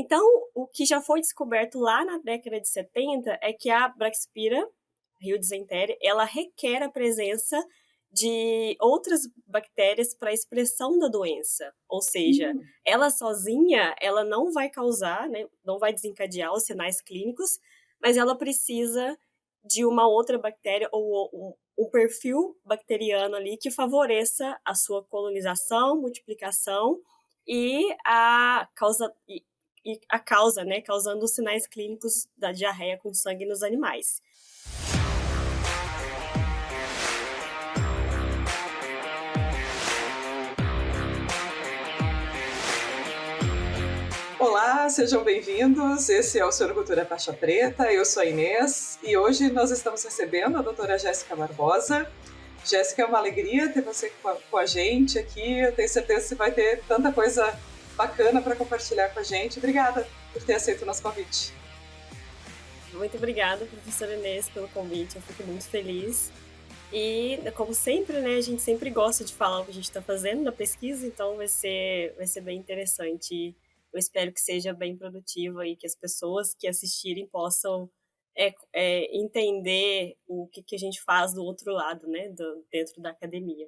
Então, o que já foi descoberto lá na década de 70 é que a Braxpira, rio dizenteria, ela requer a presença de outras bactérias para a expressão da doença. Ou seja, Hum. ela sozinha, ela não vai causar, né, não vai desencadear os sinais clínicos, mas ela precisa de uma outra bactéria ou um perfil bacteriano ali que favoreça a sua colonização, multiplicação e a causa, né, causando os sinais clínicos da diarreia com sangue nos animais. Olá, sejam bem-vindos. Esse é o Suinocultura Faixa Preta. Eu sou a Inês e hoje nós estamos recebendo a doutora Jéssica Barbosa. Jéssica, é uma alegria ter você com a gente aqui. Eu tenho certeza que você vai ter tanta coisa bacana para compartilhar com a gente. Obrigada por ter aceito o nosso convite. Muito obrigada, professora Inês, pelo convite. Eu fico muito feliz. E, como sempre, né, a gente sempre gosta de falar o que a gente está fazendo na pesquisa, então vai ser bem interessante. Eu espero que seja bem produtiva e que as pessoas que assistirem possam entender o que a gente faz do outro lado, né, dentro da academia.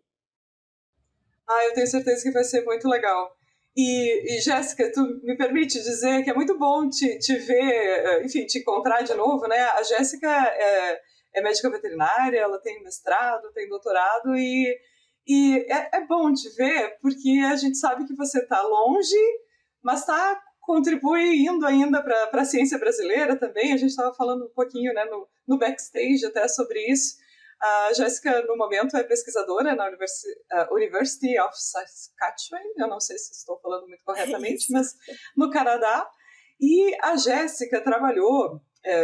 Eu tenho certeza que vai ser muito legal. E Jéssica, tu me permite dizer que é muito bom te ver, enfim, te encontrar de novo, né? A Jéssica é médica veterinária, ela tem mestrado, tem doutorado e é bom te ver porque a gente sabe que você está longe, mas está contribuindo ainda para a ciência brasileira também. A gente estava falando um pouquinho, né, no backstage até sobre isso. A Jéssica, no momento, é pesquisadora na University of Saskatchewan, eu não sei se estou falando muito corretamente, mas no Canadá. E a Jéssica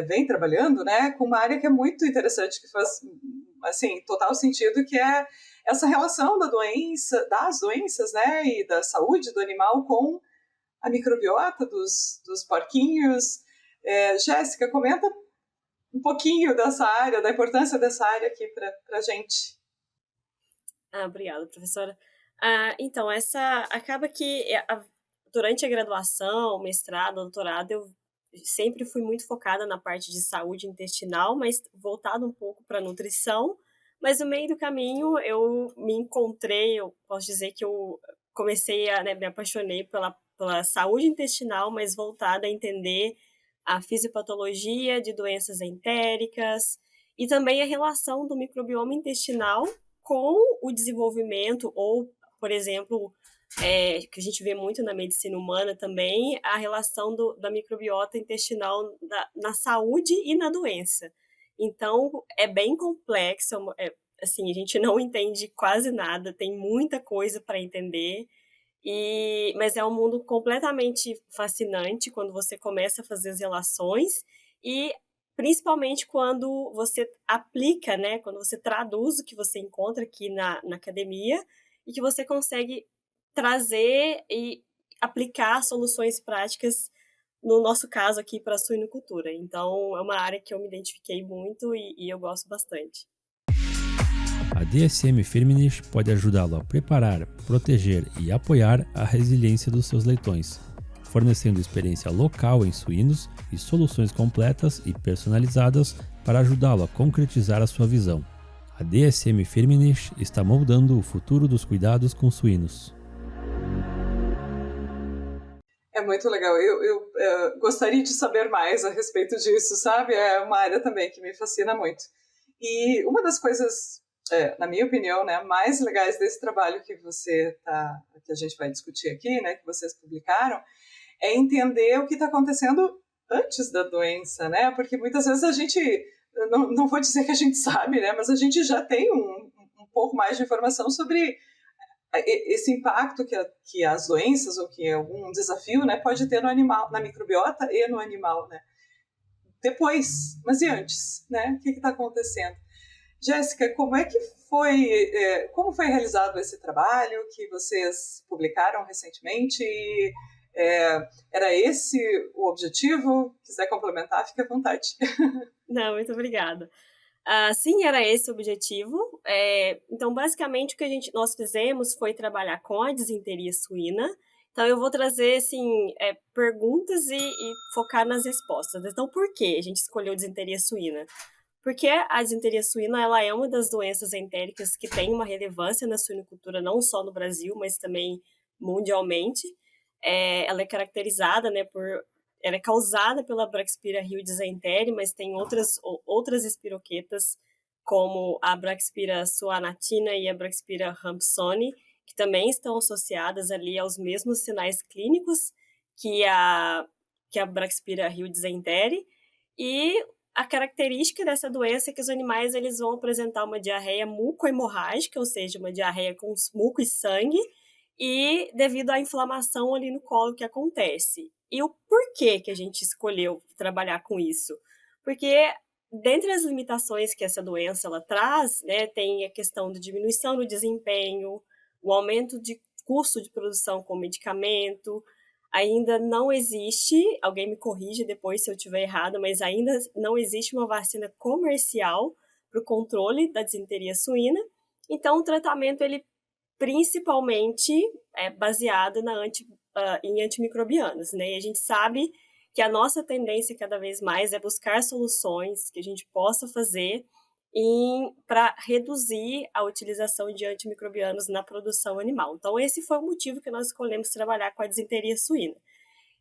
vem trabalhando, né, com uma área que é muito interessante, que faz, assim, total sentido, que é essa relação das doenças, né, e da saúde do animal com a microbiota dos porquinhos. Jéssica, comenta um pouquinho dessa área, da importância dessa área aqui para a gente. Obrigada, professora. Então, acaba que durante a graduação, mestrado, doutorado, eu sempre fui muito focada na parte de saúde intestinal, mas voltado um pouco para nutrição. Mas no meio do caminho eu me encontrei, eu posso dizer que eu comecei me apaixonei pela saúde intestinal, mas voltada a entender a fisiopatologia de doenças entéricas e também a relação do microbioma intestinal com o desenvolvimento ou, por exemplo, que a gente vê muito na medicina humana também, a relação da microbiota intestinal na saúde e na doença. Então, é bem complexo, assim, a gente não entende quase nada, tem muita coisa para entender, mas é um mundo completamente fascinante quando você começa a fazer as relações e principalmente quando você aplica, né, quando você traduz o que você encontra aqui na academia e que você consegue trazer e aplicar soluções práticas, no nosso caso aqui, para a suinocultura. Então, é uma área que eu me identifiquei muito e eu gosto bastante. A DSM-Firmenich pode ajudá-lo a preparar, proteger e apoiar a resiliência dos seus leitões, fornecendo experiência local em suínos e soluções completas e personalizadas para ajudá-lo a concretizar a sua visão. A DSM-Firmenich está moldando o futuro dos cuidados com suínos. É muito legal. Eu gostaria de saber mais a respeito disso, sabe? É uma área também que me fascina muito. E uma das coisas, na minha opinião, né, mais legais desse trabalho que que a gente vai discutir aqui, né, que vocês publicaram, é entender o que está acontecendo antes da doença, né? Porque muitas vezes a gente, não vou dizer que a gente sabe, né, mas a gente já tem um pouco mais de informação sobre esse impacto que as doenças ou que algum desafio, né, pode ter no animal, na microbiota e no animal, né? Depois, mas e antes, né? O que está acontecendo? Jéssica, como foi realizado esse trabalho que vocês publicaram recentemente? Era esse o objetivo? Quiser complementar, fique à vontade. Não, muito obrigada. Sim, era esse o objetivo. Então, basicamente, o que nós fizemos foi trabalhar com a disenteria suína Então eu vou trazer, assim, perguntas e focar nas respostas. Então, por que a gente escolheu disenteria suína? Porque a disenteria suína, ela é uma das doenças entéricas que tem uma relevância na suinocultura, não só no Brasil, mas também mundialmente. Ela é caracterizada, né, ela é causada pela Braxpira rhizanteri, mas tem outras espiroquetas, como a Braxpira suanatina e a Braxpira rampsoni, que também estão associadas ali aos mesmos sinais clínicos que a Braxpira rhizanteri. E a característica dessa doença é que os animais eles vão apresentar uma diarreia mucohemorrágica, ou seja, uma diarreia com muco e sangue, e devido à inflamação ali no colo que acontece. E o porquê que a gente escolheu trabalhar com isso? Porque dentre as limitações que essa doença ela traz, né, tem a questão da diminuição do desempenho, o aumento de custo de produção com medicamento. Ainda não existe, alguém me corrige depois se eu estiver errada, mas ainda não existe uma vacina comercial para o controle da disenteria suína. Então, o tratamento ele principalmente é baseado em antimicrobianos, né? E a gente sabe que a nossa tendência cada vez mais é buscar soluções que a gente possa fazer para reduzir a utilização de antimicrobianos na produção animal. Então, esse foi o motivo que nós escolhemos trabalhar com a disenteria suína.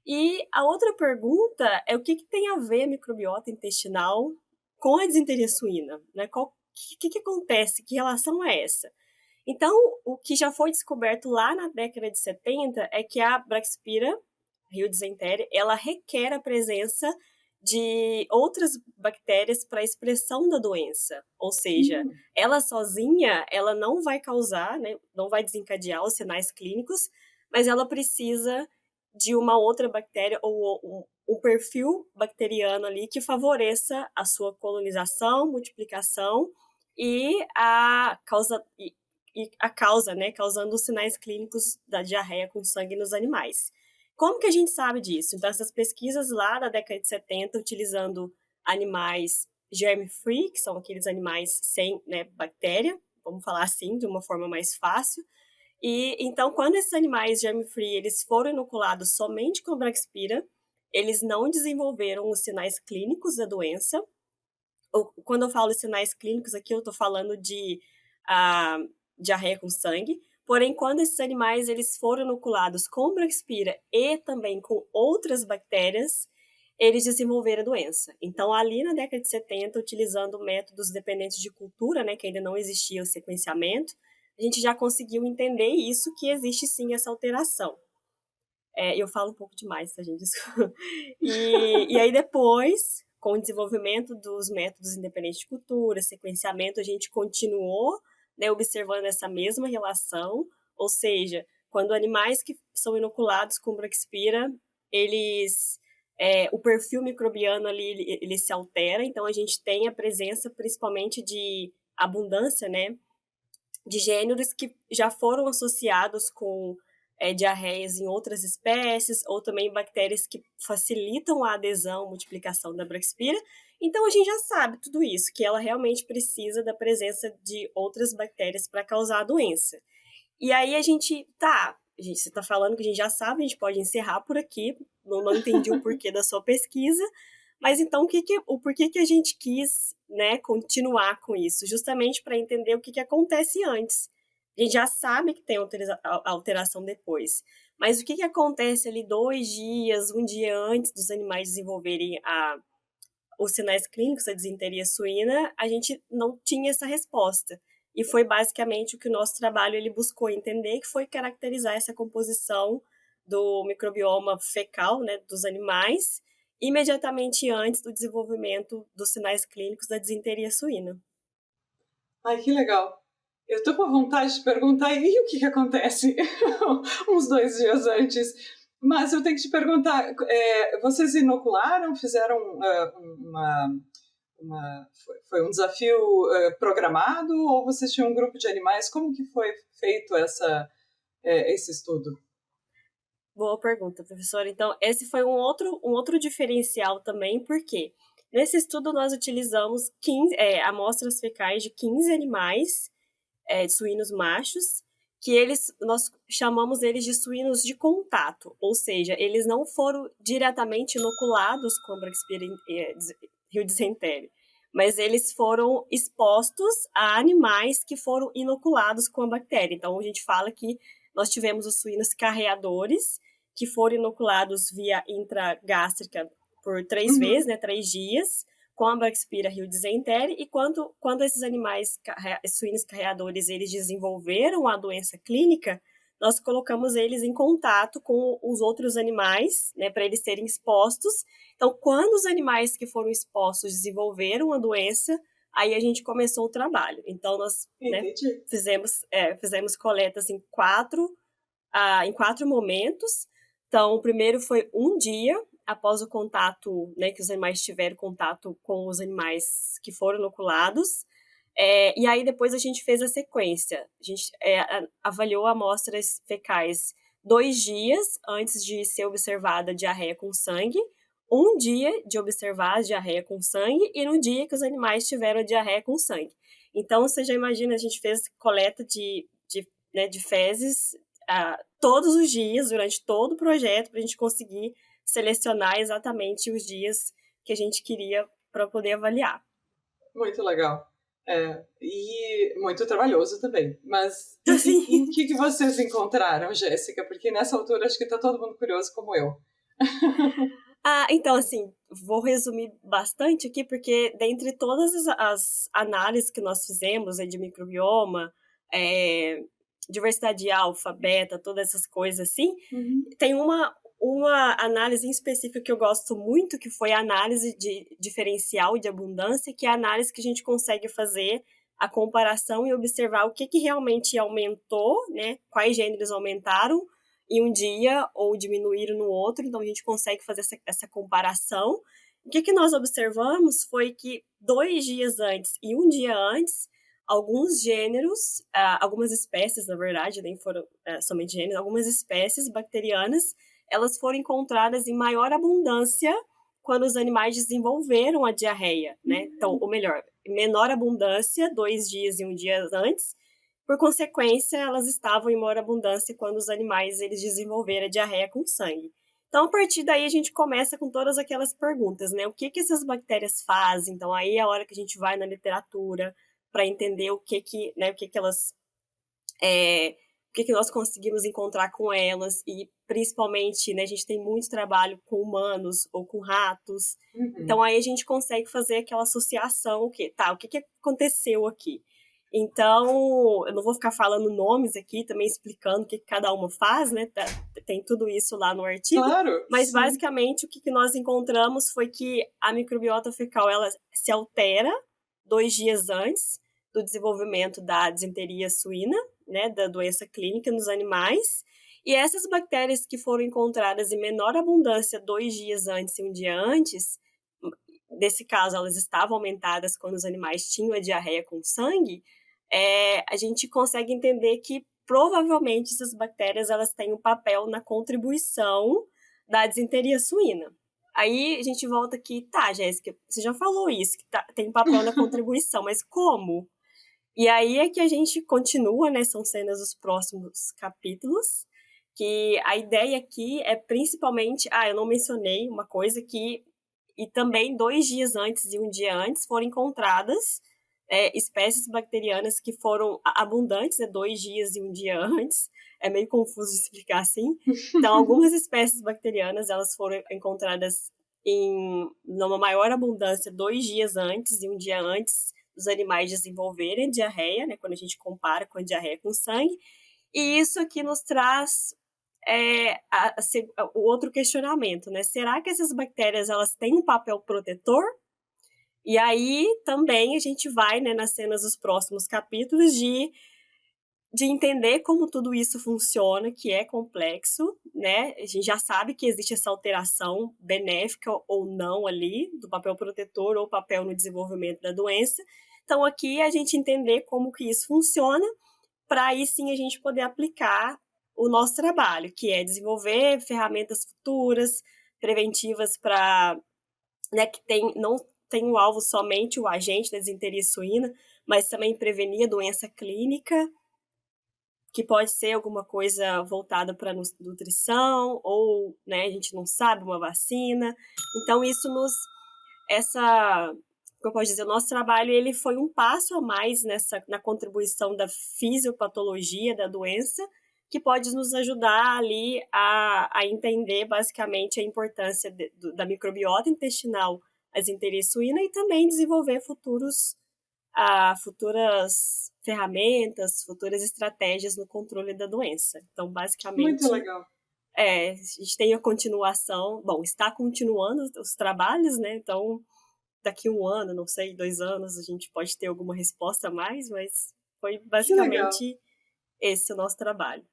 E a outra pergunta é o que tem a ver a microbiota intestinal com a disenteria suína, né? O que acontece? Que relação é essa? Então, o que já foi descoberto lá na década de 70 é que a Braxpira rhizanteri, ela requer a presença de outras bactérias para a expressão da doença. Ou seja, ela sozinha, ela não vai causar, né, não vai desencadear os sinais clínicos, mas ela precisa de uma outra bactéria ou um perfil bacteriano ali que favoreça a sua colonização, multiplicação e a causa, né, causando os sinais clínicos da diarreia com sangue nos animais. Como que a gente sabe disso? Então, essas pesquisas lá da década de 70, utilizando animais germ-free, que são aqueles animais sem, né, bactéria, vamos falar assim, de uma forma mais fácil. E então, quando esses animais germ-free eles foram inoculados somente com Braxpira, eles não desenvolveram os sinais clínicos da doença. Quando eu falo sinais clínicos aqui, eu estou falando de diarreia com sangue. Porém, quando esses animais eles foram inoculados com Braxpira e também com outras bactérias, eles desenvolveram a doença. Então, ali na década de 70, utilizando métodos dependentes de cultura, né, que ainda não existia o sequenciamento, a gente já conseguiu entender isso, que existe sim essa alteração. Eu falo um pouco demais, tá, gente? Desculpa. E aí depois, com o desenvolvimento dos métodos independentes de cultura, sequenciamento, a gente continuou, né, observando essa mesma relação, ou seja, quando animais que são inoculados com Braxpira, o perfil microbiano ali, ele se altera, então a gente tem a presença principalmente de abundância, né, de gêneros que já foram associados com diarreias em outras espécies, ou também bactérias que facilitam a adesão, multiplicação da Braxpira. Então, a gente já sabe tudo isso, que ela realmente precisa da presença de outras bactérias para causar a doença. E aí você está falando que a gente já sabe, a gente pode encerrar por aqui, não entendi o porquê da sua pesquisa, mas então o porquê que a gente quis, né, continuar com isso? Justamente para entender o que acontece antes. A gente já sabe que tem alteração depois, mas o que acontece ali 2 dias, 1 dia antes dos animais desenvolverem os sinais clínicos da disenteria suína, a gente não tinha essa resposta. E foi basicamente o que o nosso trabalho ele buscou entender, que foi caracterizar essa composição do microbioma fecal, né, dos animais, imediatamente antes do desenvolvimento dos sinais clínicos da disenteria suína. Ai, que legal. Eu estou com vontade de perguntar, e o que acontece uns 2 dias antes? Mas eu tenho que te perguntar, vocês inocularam, fizeram foi um desafio programado, ou vocês tinham um grupo de animais? Como que foi feito esse estudo? Boa pergunta, professora. Então, esse foi um outro diferencial também, porque nesse estudo nós utilizamos amostras fecais de 15 animais suínos machos, que nós chamamos eles de suínos de contato, ou seja, eles não foram diretamente inoculados com a Braxpira rio-dizentéria, mas eles foram expostos a animais que foram inoculados com a bactéria. Então, a gente fala que nós tivemos os suínos carreadores, que foram inoculados via intragástrica por 3 vezes, né, 3 dias, com a Braxpira rio-dizentéria, e quando esses animais suínos carreadores eles desenvolveram a doença clínica, nós colocamos eles em contato com os outros animais, né, para eles serem expostos. Então, quando os animais que foram expostos desenvolveram a doença, aí a gente começou o trabalho. Então, nós, né, fizemos coletas em 4 momentos. Então, o primeiro foi um dia após o contato, né, que os animais tiveram contato com os animais que foram inoculados. E aí depois a gente fez a sequência. A gente avaliou amostras fecais 2 dias antes de ser observada a diarreia com sangue, um dia de observar a diarreia com sangue e no dia que os animais tiveram a diarreia com sangue. Então, você já imagina, a gente fez coleta de fezes todos os dias, durante todo o projeto, para a gente conseguir selecionar exatamente os dias que a gente queria para poder avaliar. Muito legal. E muito trabalhoso também. Mas em que vocês encontraram, Jéssica? Porque nessa altura acho que está todo mundo curioso como eu. Então, assim, vou resumir bastante aqui, porque dentre todas as análises que nós fizemos de microbioma, diversidade alfa, beta, todas essas coisas assim, tem uma análise em específico que eu gosto muito, que foi a análise de diferencial de abundância, que é a análise que a gente consegue fazer a comparação e observar o que realmente aumentou, né? Quais gêneros aumentaram em um dia ou diminuíram no outro. Então, a gente consegue fazer essa comparação. O que nós observamos foi que 2 dias antes e um dia antes, alguns gêneros, algumas espécies, na verdade, nem foram somente gêneros, algumas espécies bacterianas, elas foram encontradas em maior abundância quando os animais desenvolveram a diarreia, né? Então, ou melhor, menor abundância 2 dias e um dia antes. Por consequência, elas estavam em maior abundância quando os animais eles desenvolveram a diarreia com sangue. Então, a partir daí, a gente começa com todas aquelas perguntas, né? O que essas bactérias fazem? Então, aí é a hora que a gente vai na literatura para entender o que elas... o que nós conseguimos encontrar com elas, e principalmente, né, a gente tem muito trabalho com humanos ou com ratos, então aí a gente consegue fazer aquela associação, o que aconteceu aqui. Então, eu não vou ficar falando nomes aqui, também explicando o que cada uma faz, né, tem tudo isso lá no artigo, claro, mas sim. Basicamente o que nós encontramos foi que a microbiota fecal, ela se altera 2 dias antes do desenvolvimento da disenteria suína, né, da doença clínica nos animais, e essas bactérias que foram encontradas em menor abundância 2 dias antes e um dia antes, nesse caso elas estavam aumentadas quando os animais tinham a diarreia com sangue, a gente consegue entender que provavelmente essas bactérias elas têm um papel na contribuição da disenteria suína. Aí a gente volta aqui, Jéssica, você já falou isso, que tem um papel na contribuição, mas como? E aí é que a gente continua, né? São cenas dos próximos capítulos, que a ideia aqui é principalmente... eu não mencionei uma coisa que... E também 2 dias antes e um dia antes foram encontradas espécies bacterianas que foram abundantes, 2 dias e um dia antes. É meio confuso de explicar assim. Então, algumas espécies bacterianas, elas foram encontradas numa maior abundância 2 dias antes e um dia antes dos animais desenvolverem diarreia, né, quando a gente compara com a diarreia com sangue. E isso aqui nos traz o outro questionamento, né? Será que essas bactérias elas têm um papel protetor? E aí também a gente vai, né, nas cenas dos próximos capítulos de entender como tudo isso funciona, que é complexo, né? A gente já sabe que existe essa alteração benéfica ou não ali, do papel protetor ou papel no desenvolvimento da doença. Então, aqui a gente entender como que isso funciona, para aí sim a gente poder aplicar o nosso trabalho, que é desenvolver ferramentas futuras, preventivas para, né, que não tem o alvo somente o agente da disenteria suína, mas também prevenir a doença clínica, que pode ser alguma coisa voltada para nutrição, ou, né, a gente não sabe, uma vacina. Então, isso como eu posso dizer, o nosso trabalho ele foi um passo a mais na contribuição da fisiopatologia da doença, que pode nos ajudar ali a entender basicamente a importância da microbiota intestinal as enterias suína e também desenvolver futuras ferramentas, futuras estratégias no controle da doença. Então, basicamente, Muito legal. a gente tem a continuação, está continuando os trabalhos, né? Então, daqui 1 ano, não sei, 2 anos, a gente pode ter alguma resposta a mais, mas foi basicamente esse o nosso trabalho.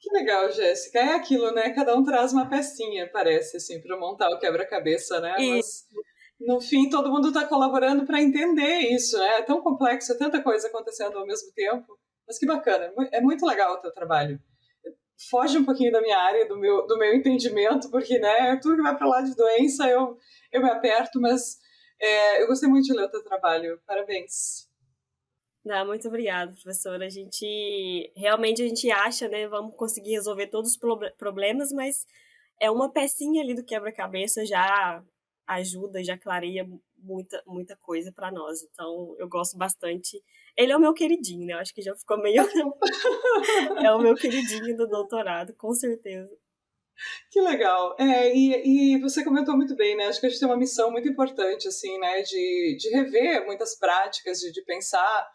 Que legal, Jéssica. É aquilo, né? Cada um traz uma pecinha, parece, assim, para montar o quebra-cabeça, né? Mas, no fim, todo mundo está colaborando para entender isso, né? É tão complexo, é tanta coisa acontecendo ao mesmo tempo. Mas que bacana, é muito legal o teu trabalho. Foge um pouquinho da minha área, do meu entendimento, porque, né, tudo que vai para lá de doença, eu me aperto, mas eu gostei muito de ler o teu trabalho. Parabéns. Muito obrigada, professora. A gente acha, né, vamos conseguir resolver todos os problemas, mas uma pecinha ali do quebra-cabeça já ajuda, já clareia muita coisa para nós. Então, eu gosto bastante. Ele é o meu queridinho, né? Eu acho que já ficou meio... É o meu queridinho do doutorado, com certeza. Que legal. E você comentou muito bem, né? Acho que a gente tem uma missão muito importante, assim, né? De rever muitas práticas, de pensar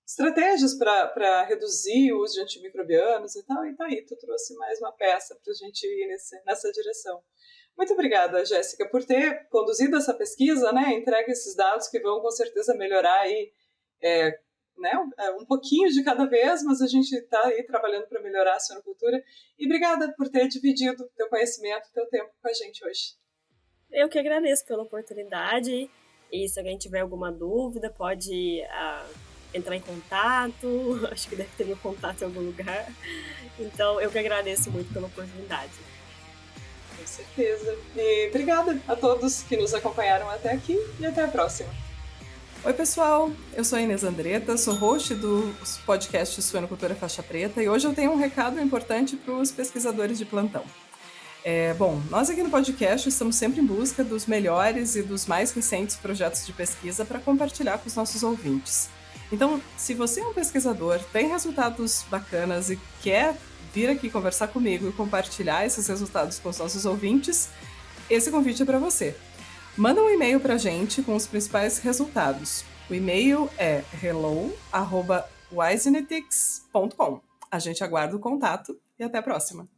estratégias para reduzir o uso de antimicrobianos e tal. E tá aí, tu trouxe mais uma peça para a gente ir nessa direção. Muito obrigada, Jéssica, por ter conduzido essa pesquisa, né? Entregue esses dados que vão com certeza melhorar aí, né, um pouquinho de cada vez, mas a gente está aí trabalhando para melhorar a suinocultura. E obrigada por ter dividido teu conhecimento, teu tempo com a gente hoje. Eu que agradeço pela oportunidade. E se alguém tiver alguma dúvida, pode entrar em contato. Acho que deve ter meu contato em algum lugar. Então, eu que agradeço muito pela oportunidade. Com certeza. E obrigada a todos que nos acompanharam até aqui e até a próxima. Oi, pessoal! Eu sou a Inês Andretta, sou host do podcast Suinocultura Faixa Preta e hoje eu tenho um recado importante para os pesquisadores de plantão. Bom, nós aqui no podcast estamos sempre em busca dos melhores e dos mais recentes projetos de pesquisa para compartilhar com os nossos ouvintes. Então, se você é um pesquisador, tem resultados bacanas e quer vir aqui conversar comigo e compartilhar esses resultados com os nossos ouvintes, esse convite é para você. Manda um e-mail para a gente com os principais resultados. O e-mail é hello@wisenetics.com. A gente aguarda o contato e até a próxima!